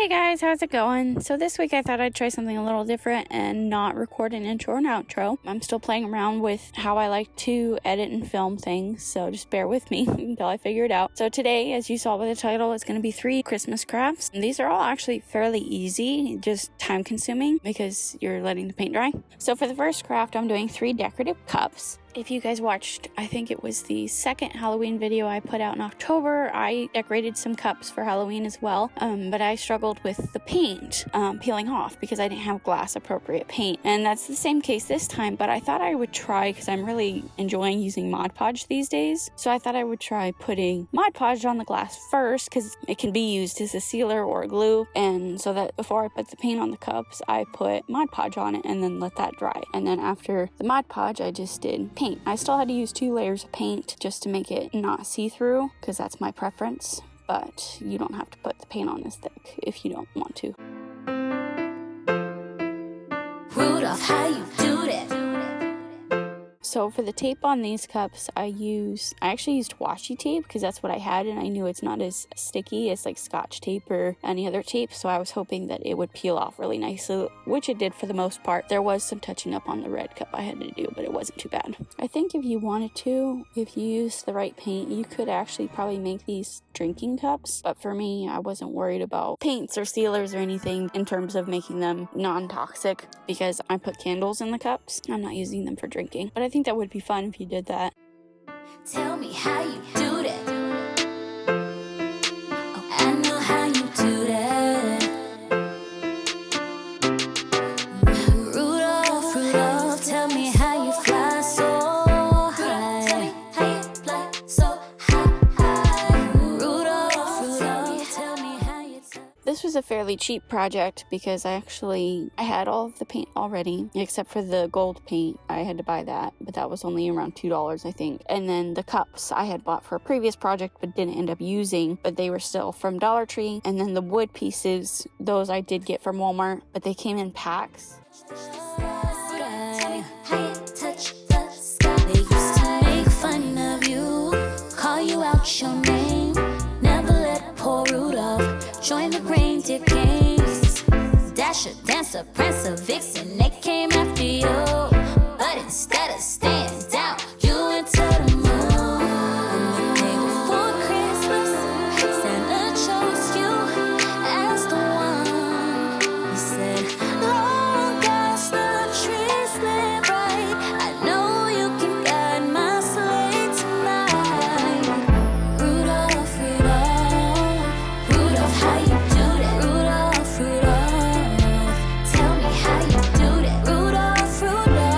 Hey guys, how's it going? So this week I thought I'd try something a little different and not record an intro and outro. I'm still playing around with how I like to edit and film things, so just bear with me until I figure it out. So today, as you saw by the title, it's going to be 3 Christmas crafts. And these are all actually fairly easy, just time consuming because you're letting the paint dry. So for the first craft, I'm doing 3 decorative cups. If you guys watched, I think it was the second Halloween video I put out in October, I decorated some cups for Halloween as well, but I struggled with the paint peeling off because I didn't have glass appropriate paint. And that's the same case this time, but I thought I would try, because I'm really enjoying using Mod Podge these days, so I thought I would try putting Mod Podge on the glass first because it can be used as a sealer or a glue, and so that before I put the paint on the cups, I put Mod Podge on it and then let that dry. And then after the Mod Podge, I just did paint. I still had to use 2 layers of paint just to make it not see-through because that's my preference, but you don't have to put the paint on as thick if you don't want to. Rudolph, how you do that? So for the tape on these cups, I actually used washi tape because that's what I had, and I knew it's not as sticky as like Scotch tape or any other tape, so I was hoping that it would peel off really nicely, which it did for the most part. There was some touching up on the red cup I had to do, but it wasn't too bad. I think if you wanted to, if you used the right paint, you could actually probably make these drinking cups, but for me, I wasn't worried about paints or sealers or anything in terms of making them non-toxic because I put candles in the cups. I'm not using them for drinking, but I think that would be fun if you did that. Tell me how you do that. Oh, I know how you do that. Rudolph, Rudolph, tell me how you fly so high. Tell me how you fly so high. Rudolph, Rudolph, tell me how you touch. This was a fairly cheap project because I had all of the paint already, except for the gold paint. I had to buy that, but that was only around $2, I think. And then the cups I had bought for a previous project but didn't end up using, but they were still from Dollar Tree. And then the wood pieces, those I did get from Walmart, but they came in packs. They used to make fun of you, call you out your name, never let poor Rudolph join the reindeer games. Dasher, Dancer, Prancer, Vixen, they came after you, but instead of staying down, you went to the moon. And the day before Christmas, Santa chose you as the one. He said, long as the trees lit bright, I know you can guide my sleigh tonight. Rudolph, Rudolph, Rudolph, how you do that? Rudolph, Rudolph, tell me how you do that. Rudolph, Rudolph,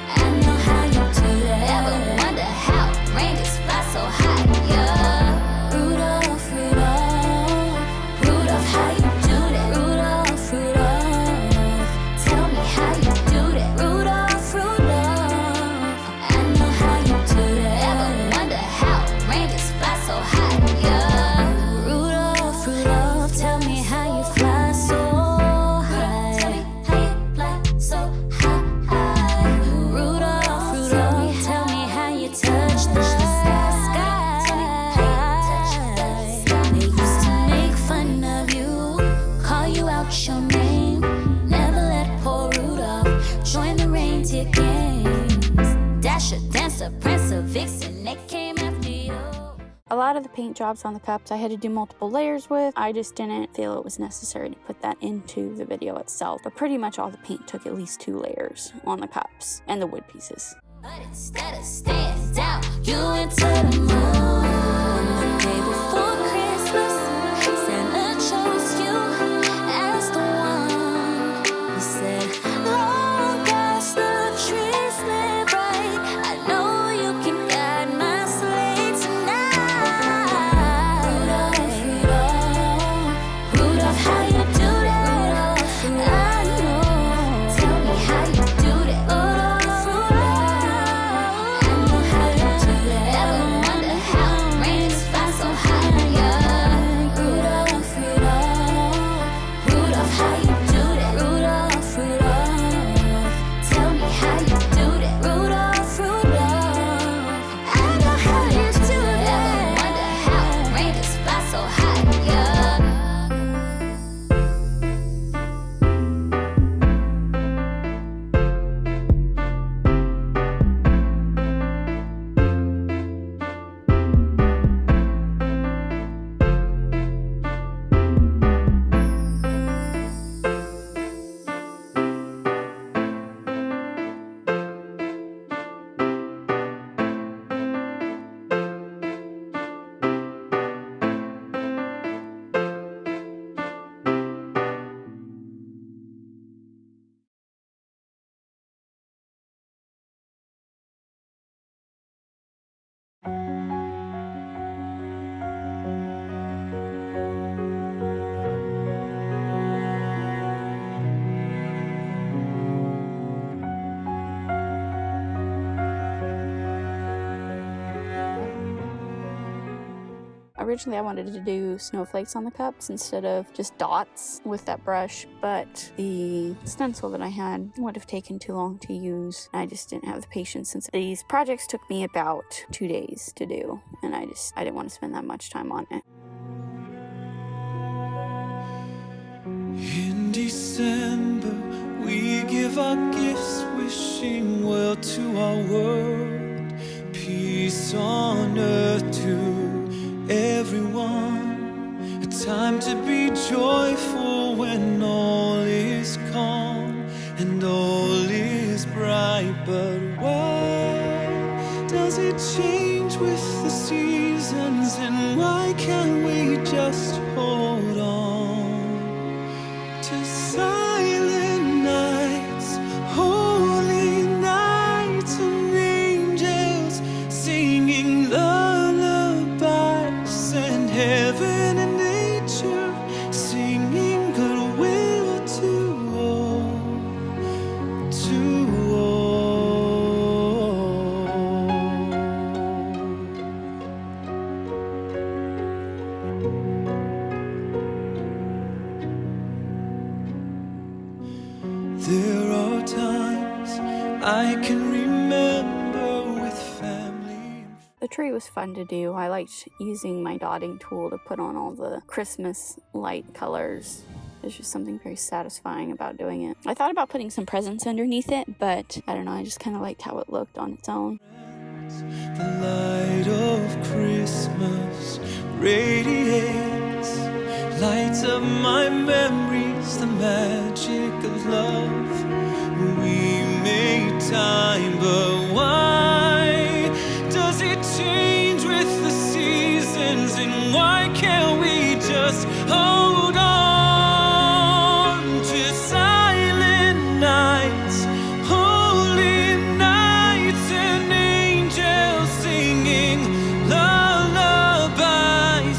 I know how you do that. Ever wonder how reindeers fly so high? Yeah. Rudolph, Rudolph, Rudolph, how you do that? Rudolph, Rudolph, tell me how you do that. Rudolph, Rudolph, I know how you do that. Ever wonder how reindeers fly so high? Yeah. Rudolph, Rudolph, tell me how you fly so high. Tell me how you fly so high. Rudolph, Rudolph, tell me how you touch the sky. They used to make fun of you, call you out your name, never let poor Rudolph join the reindeer games. Dasher, Dancer, Prancer, Vixen, they came after you. A lot of the paint jobs on the cups I had to do multiple layers with. I just didn't feel it was necessary to put that into the video itself, but pretty much all the paint took at least 2 layers on the cups and the wood pieces. But instead of staying down, you went to the moon. The day before Christmas, Santa chose you as the one. He said, long as the trees lit bright, I know you can guide my sleigh tonight. Rudolph, Rudolph, Rudolph, how you do that? I know. Tell me how you do that. Rudolph, Rudolph, I know how you do that. Ever wonder how Originally, I wanted to do snowflakes on the cups instead of just dots with that brush, but the stencil that I had would have taken too long to use. I just didn't have the patience, since these projects took me about 2 days to do, and I didn't want to spend that much time on it. In December, we give our gifts, wishing well to our world, peace on earth to everyone, a time to be joyful when all is calm and all is bright. But why does it change with the seasons, and why can't we just hold on to silent nights, holy nights, and angels singing lullabies, and heaven and nature singing goodwill to all, to all. There are times I can remember with family. The tree was fun to do. I liked using my dotting tool to put on all the Christmas light colors. There's just something very satisfying about doing it. I thought about putting some presents underneath it, but I don't know, I just kind of liked how it looked on its own. The light of Christmas radiates, lights up my memories, the magic of love. We made time, but why does it change with the seasons, and why can't we just hold on to silent nights, holy nights, and angels singing lullabies,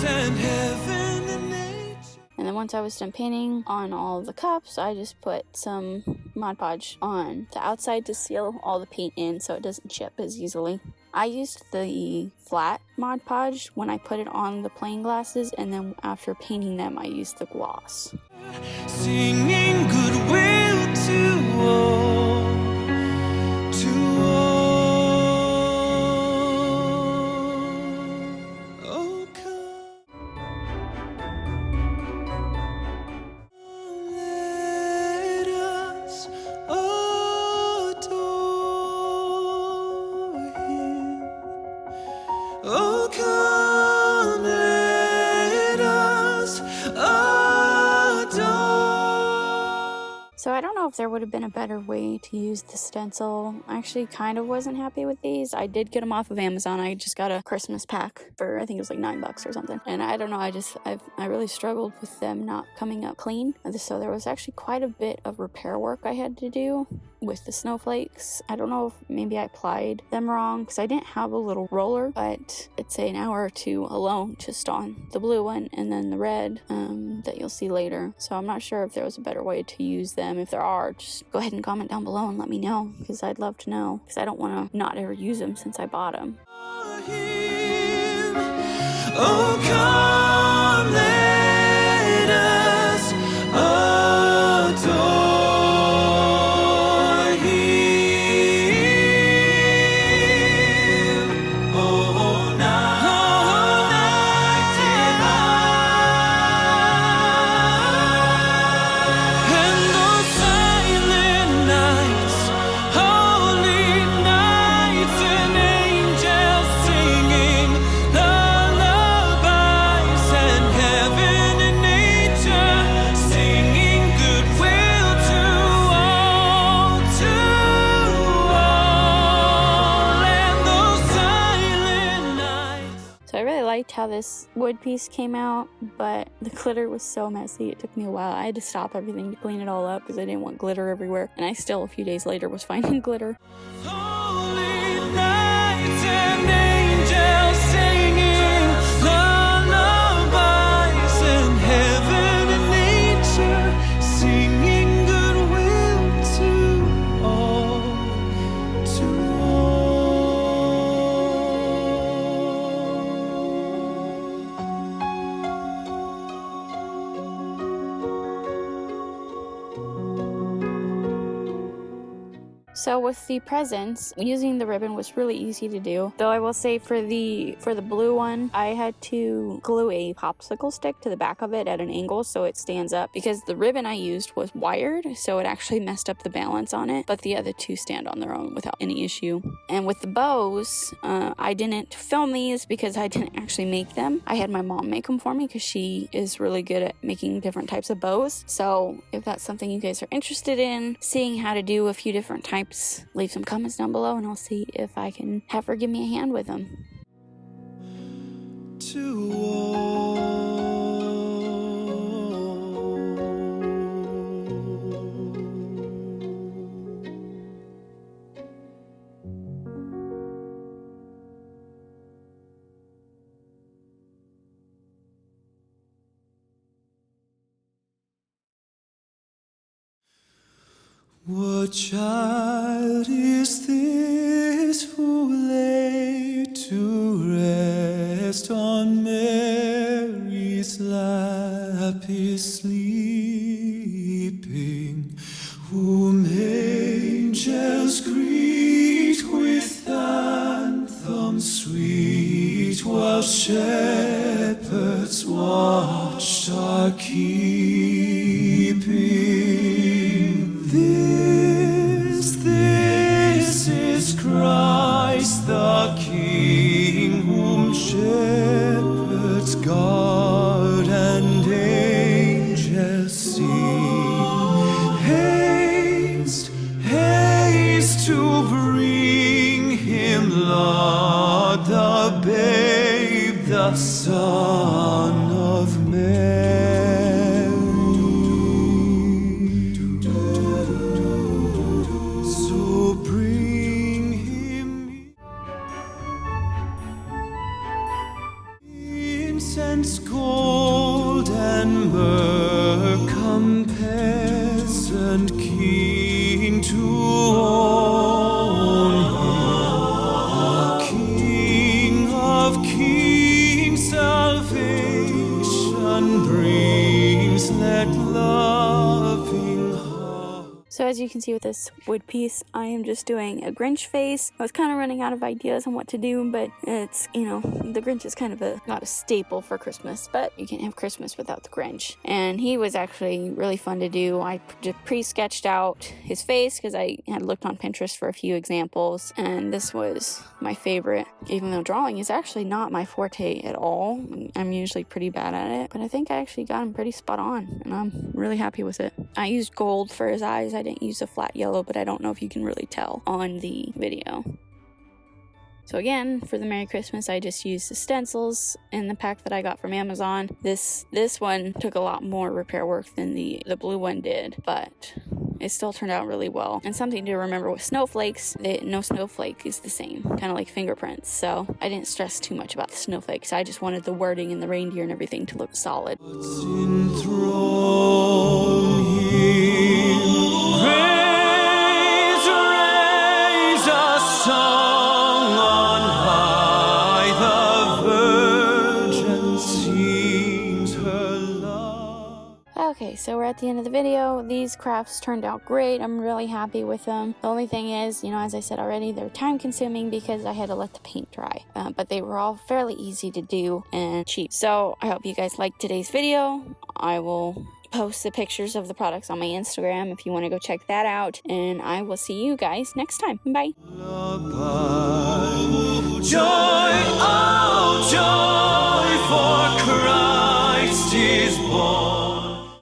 and heaven and nature. And then once I was done painting on all of the cups, I just put some Mod Podge on the outside to seal all the paint in so it doesn't chip as easily. I used the flat Mod Podge when I put it on the plain glasses, and then after painting them, I used the gloss. Singing goodwill to all, to all. Oh, come, let us adore Him. Oh, come, let us adore. So I don't know if there would have been a better way to use the stencil. I actually kind of wasn't happy with these. I did get them off of Amazon. I just got a Christmas pack for, I think it was like $9 or something. And I don't know, I really struggled with them not coming up clean. So there was actually quite a bit of repair work I had to do with the snowflakes. I don't know if maybe I applied them wrong, because I didn't have a little roller, but I'd say an hour or two alone just on the blue one and then the red that you'll see later. So I'm not sure if there was a better way to use them. If there are, just go ahead and comment down below and let me know, because I'd love to know, because I don't want to not ever use them since I bought them. Oh, come, let us adore Him. Oh, night divine, and those silent nights, holy nights, and angels singing lullabies, and heaven and nature singing goodwill to all, and those silent nights. So I really liked how this wood piece came out, but the glitter was so messy. It took me a while. I had to stop everything to clean it all up because I didn't want glitter everywhere. And I still, a few days later, was finding glitter. Holy nights and angels So with the presents, using the ribbon was really easy to do. Though I will say for the blue one, I had to glue a popsicle stick to the back of it at an angle so it stands up, because the ribbon I used was wired, so it actually messed up the balance on it, but the other two stand on their own without any issue. And with the bows, I didn't film these because I didn't actually make them. I had my mom make them for me because she is really good at making different types of bows. So if that's something you guys are interested in, seeing how to do a few different types, leave some comments down below and I'll see if I can have her give me a hand with them. To all what child is this who lay to rest on Mary's lap is sleeping, whom angels greet with anthems sweet, while shepherds watched are keeping? This is Christ the King, whom shepherds guard and angels sing. Haste, haste to bring him, Lord, the babe, the Son of Mary. So bring him incense, gold, and myrrh, come peasant king to own him, the King of kings, salvation brings, let loving heart. So as you can see with this wood piece, I am just doing a Grinch face. I was kind of running out of ideas on what to do, but it's, you know, the Grinch is kind of not a staple for Christmas, but you can't have Christmas without the Grinch. And he was actually really fun to do. I just pre-sketched out his face because I had looked on Pinterest for a few examples, and this was my favorite, even though drawing is actually not my forte at all. I'm usually pretty bad at it, but I think I actually got him pretty spot on, and I'm really happy with it. I used gold for his eyes. I didn't use a flat yellow, but I don't know if you can really tell on the video. So again, for the Merry Christmas, I just used the stencils in the pack that I got from Amazon. This one took a lot more repair work than the blue one did, but it still turned out really well. And something to remember with snowflakes, no snowflake is the same, kind of like fingerprints. So I didn't stress too much about the snowflakes. I just wanted the wording and the reindeer and everything to look solid. Raise a song on high, the Virgin sings her love. Okay, so we're at the end of the video. These crafts turned out great. I'm really happy with them. The only thing is, you know, as I said already, they're time consuming because I had to let the paint dry. But they were all fairly easy to do and cheap. So I hope you guys liked today's video. I will post the pictures of the products on my Instagram if you want to go check that out. And I will see you guys next time. Bye. Joy